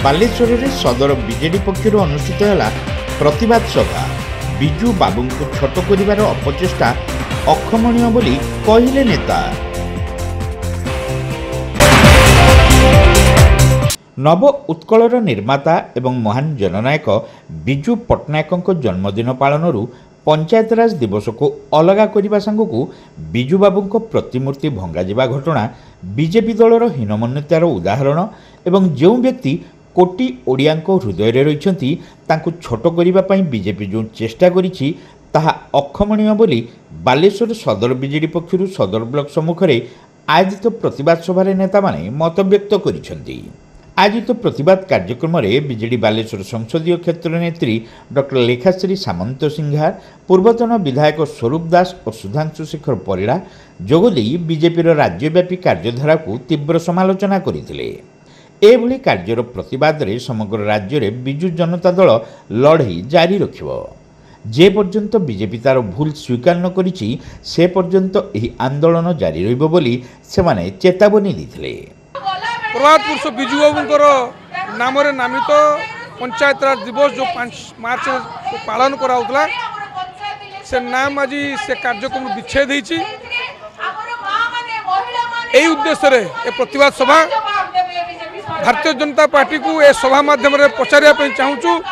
बालेश्वर में सदर बीजेडी पक्षर अनुष्ठित है प्रतिवाद सभा। बिजू बाबू को छोट कर अपचेष्टा अक्षमणीय बोली कहले नेता। नव उत्कलर निर्माता एवं महान जननायक बिजू पट्टनायक जन्मदिन पालन पंचायतराज दिवस को अलगा करने सांगू बिजू बाबू प्रतिमूर्ति भंगा घटना बीजेपी दलर हीनमन्यतार उदाहरण एवं जो व्यक्ति कोटी ओडिया हृदय रही छोट करने बीजेपी जो चेष्टा करिछि ताहा अक्षमणीय बोली बालेश्वर सदर बीजेडी पक्षर सदर ब्लॉक सम्मुख में आयोजित प्रतिवाद सभार नेता माने मत व्यक्त करिसेंति। आयोजित प्रतिवाद कार्यक्रम में बीजेडी बालेश्वर संसदीय क्षेत्र नेत्री डॉक्टर लेखाश्री सामंत सिंघार, पूर्वतन विधायक स्वरूप दास और सुधांशु शेखर परिड़ा जोगदे बीजेपीर राज्यव्यापी कार्यधारा को तीव्र समालोचना करथिले। एभली कार्यर प्रतिवाद रे समग्र राज्य में बिजू जनता दल लड़ई जारी रखिबो। जे पर्यंत बीजेपी तार भूल स्वीकार न करिछि से पर्यंत एही आंदोलन जारी रहिबो बोली सेमाने चेतावनी दिथिले। प्रभात पुरुष बिजू बाबूंकर नाम नामित पंचायतराज दिवस जो 5 मार्च को पालन कराउतला से नाम आज से कार्यक्रम विच्छेद होती। यही उद्देश्य रे ए प्रतिवाद सभा भारतीय जनता पार्टी को ए सभा माध्यम रे पचारिया पे चाहूचु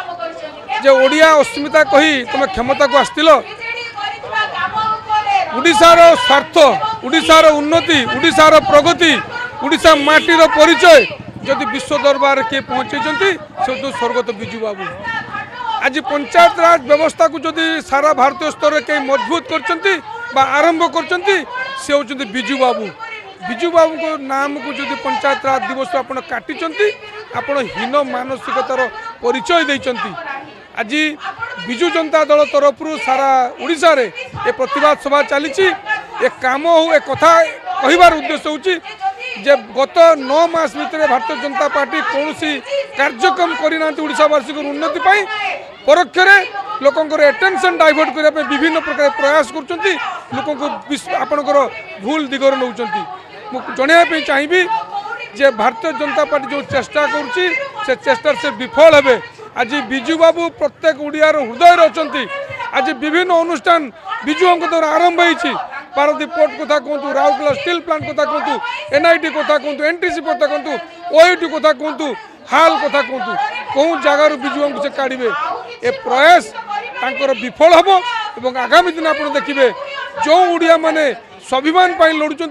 जे ओडिया अस्मिता कही तुम क्षमता को आस्तिल उड़ीसार स्वार्थ, उड़ीसार उन्नति, उड़ीसार प्रगति, उड़ीसा माटीर परिचय जदि विश्व दरबार किए पहुँचे से तो स्वर्गत बिजू बाबू। आज पंचायत राज व्यवस्था को जदि सारा भारतीय स्तर में कहीं मजबूत कर आरंभ कर बिजू बाबू। बिजू बाबू को नाम को जदि पंचायत राज दिवस आप काटी आपण हीन मानसिकतार परिचय देइचंती। आज बिजू जनता दल तरफ सारा उड़ीसा रे ए प्रतिवाद सभा चली काम हो ए कथा कहबार उद्देश्य होची जे गत 9 मास भितर भारतीय जनता पार्टी कौन कार्यक्रम करना ओडावासी उन्नति परोक्ष लोकंर एटेंशन डाइवर्ट करने विभिन्न प्रकार प्रयास कर भूल दिगर नौ जनवाई चाहिए जे भारतीय जनता पार्टी जो चेष्टा करुच्ची से चेष्टा से विफल हे। आज बिजू बाबू प्रत्येक ओडियार हृदय अच्छा। आज विभिन्न अनुष्ठान बिजू द्वारा आरंभ होती। पारादीप पोर्ट कथा कहतु, राउरकेला स्टील प्लांट कथा कहतु, एनआईटी कथा कहतु, एनटीसी कथा कहतु, ओआईटी कथा कहतु, हाल कथा कहतु, कौन जगार बिजू से काढ़े ए प्रयास तांकर विफल हम। एवं आगामी दिन आप देखिए जो ओडिया माने स्वाभिमान लड़ुंट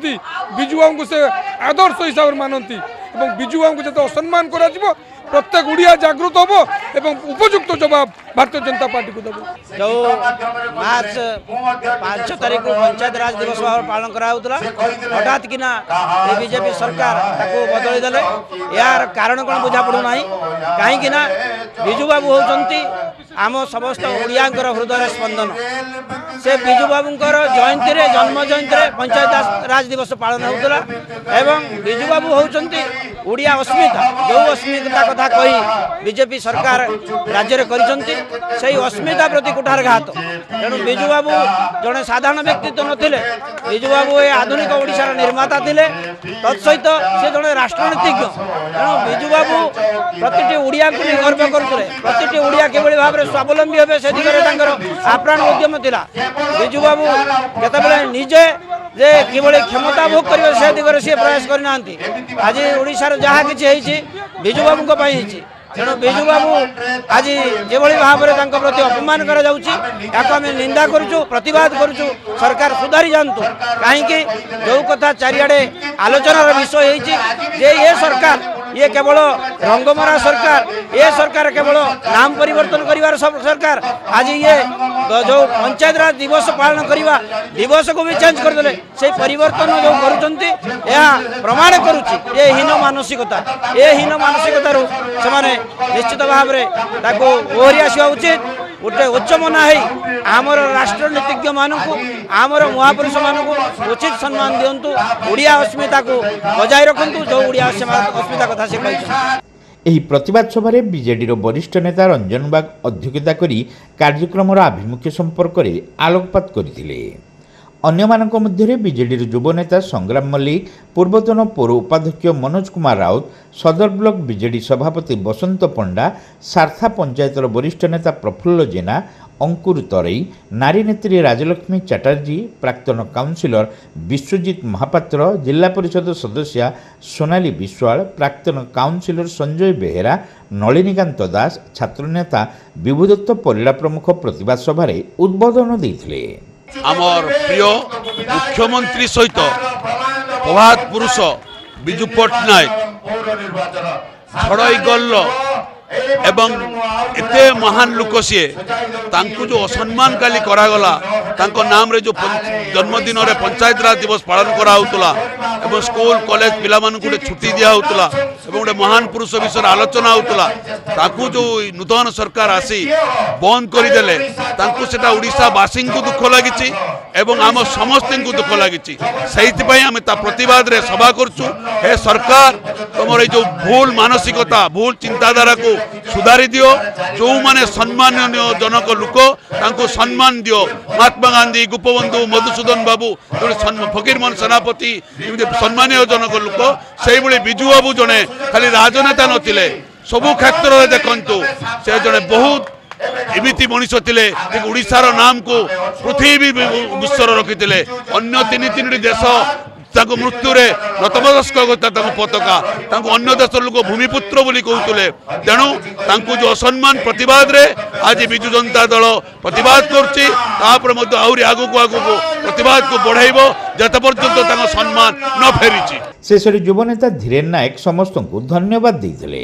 बिजू बाबू से आदर्श हिसाब से मानती और बिजू बाबू जो असम्मान कर प्रत्येक ओडिया जागृत हम एवं उपयुक्त जवाब भारतीय जनता पार्टी को देव। जो मार्च 5 तारीख को पंचायत राज दिवस भाव पालन कराउतला हठात किना बीजेपी सरकार ताको बदली देले। यार कारण कौन बुझा पड़ू ना कहीं बिजू बाबू होचंती आम समस्त ओडियांकर हृदय स्पंदन। से बिजू बाबूंकर जयंती रे जन्म जयंती रे पंचायत राज दिवस पालन होउतला एवं बिजू बाबू होचंती ओडिया अस्मिता। जो अस्मिता कथा कही बीजेपी सरकार राज्य रे करिसंती सही अस्मिता प्रति कुठारघात। तेणु बिजू बाबू जड़े साधारण व्यक्तित्व नथिले। बिजू बाबू ए आधुनिक ओडिशार निर्माता थिले, तत्सहित से जड़े राष्ट्रनीतिज्ञ। तेणु बिजू बाबू प्रति ओडिया को गर्व करते। प्रति ओडिया किभली भाव में स्वावलंबी हे से दिगरे आप्राण उद्यम थिला। बिजू बाबू केतबेले निजे जे किभली क्षमता भोग करिवे से दिगरे से प्रयास करना। आज ओडिशार जहाँ किछि बिजू बाबू को पाई हिची। तेणु बिजू बाबू आज जो भाव में प्रति अपमान करें निंदा करुचु, प्रतिवाद करुचु। सरकार सुधारी जातु कहीं जो कथा चारिआडे आलोचनार विषय होती ये सरकार ये केवल रंगमरा सरकार, ये सरकार केवल नाम परिवर्तन करिवार सरकार। आज ये जो पंचायत राज दिवस पालन करवा दिवस को भी चेंज करदे से परिवर्तन जो करुचंती यह प्रमाण करुच्ची ये हीन मानसिकता। ये हीन मानसिकतार से निश्चित भाव में ओहरी आसवा उचित। गोटे उच्च मना है आमर राष्ट्रनीतिज्ञ मानक आमर महापुरुष मानक उचित सम्मान दिंतु। ओडिया अस्मिता को बजाय रखु जो ओडिया अस्मिता कथा से ଏହି ପ୍ରତିବାଦ ସଭାରେ ବିଜେଡିର ବରିଷ୍ଠ ନେତା ରଞ୍ଜନ ବାଗ ଅଧ୍ୟକ୍ଷତା କରି କାର୍ଯ୍ୟକ୍ରମର ଆଭିମୁଖ୍ୟ ସମ୍ପର୍କରେ ଆଲୋକପାତ କରିଥିଲେ। ଅନ୍ୟମାନଙ୍କ ମଧ୍ୟରେ ବିଜେଡିର ଯୁବ ନେତା ସଂଗ୍ରାମ ମଲ୍ଲିକ, ପୂର୍ବତନ ପୌର ଉପାଧ୍ୟକ୍ଷ ମନୋଜ କୁମାର ରାଉତ, ସଦର ବ୍ଲକ ବିଜେଡି ସଭାପତି ବସନ୍ତ ପଣ୍ଡା, ସାର୍ଥା ପଞ୍ଚାୟତର ବରିଷ୍ଠ ନେତା ପ୍ରଫୁଲ୍ଲ ଜେନା, ଅଙ୍କୁର ତରେଇ, ନାରୀ ନେତ୍ରୀ ରାଜଲକ୍ଷ୍ମୀ ଚାଟାର୍ଜୀ, ପ୍ରାକ୍ତନ କାଉନସିଲର ବିଶ୍ୱଜିତ ମହାପାତ୍ର, ଜିଲ୍ଲା ପରିଷଦ ସଦସ୍ୟା ସୋନାଲି ବିଶ୍ୱାଳ, ପ୍ରାକ୍ତନ କାଉନସିଲର ସଞ୍ଜୟ ବେହେରା, ନଳିନୀକାନ୍ତ ଦାସ, ଛାତ୍ରନେତା ବିଭୁ ଦତ୍ତ ପରିଡ଼ା ପ୍ରମୁଖ ପ୍ରତିବାଦ ସଭାରେ ଉଦ୍ବୋଧନ ଦେଇଥିଲେ। आमर प्रिय मुख्यमंत्री सहित प्रभात पुरुष विजु पट्टनायक छड़ई गल्ल एवं एते महान लोक सी जो असम्मान काली करागला नाम रे जो जन्मदिन रे पंचायत राज दिवस पालन कराउतला एवं स्कूल कॉलेज पिला मानकु छुट्टी दिया होतला एवं गोटे महान पुरुष विषय आलोचना होतला ताकू जो नूतन सरकार आसी बंद करदेले ताकू सेटा ओडिशा वासी को दुख लगी एवं आम समस्त को दुख लगी से आम प्रतिवाद रे सभा करचु। हे सरकार तुम जो भूल मानसिकता भूल चिंताधारा को सुधारी दियो जो माने सम्माननीय जनक लोक तांको सम्मान दियो। महात्मा गांधी गोपबंधु मधुसूदन बाबू फकीरमोहन सेनापति सम्मानीय जनक लोक से विजु बाबू जड़े खाली राजनेता नथिले सबु क्षेत्र में देखु से जड़े बहुत एमिति मनीष थे ओडिशार नाम को पृथ्वी विश्व रखी अन्य तीन देश मृत्यु नतमस्तक पताका अन्य देश लोक भूमिपुत्र बोली कहते तेणु जो असम्मान प्रतिवाद रे आज विजु जनता दल प्रतिवाद करछि आहरी आगु प्रतिवाद को बढ़ाइब जत पर्यंत सम्मान न फेरी। शेष युवनेता धीरेन नायक समस्त को धन्यवाद देते।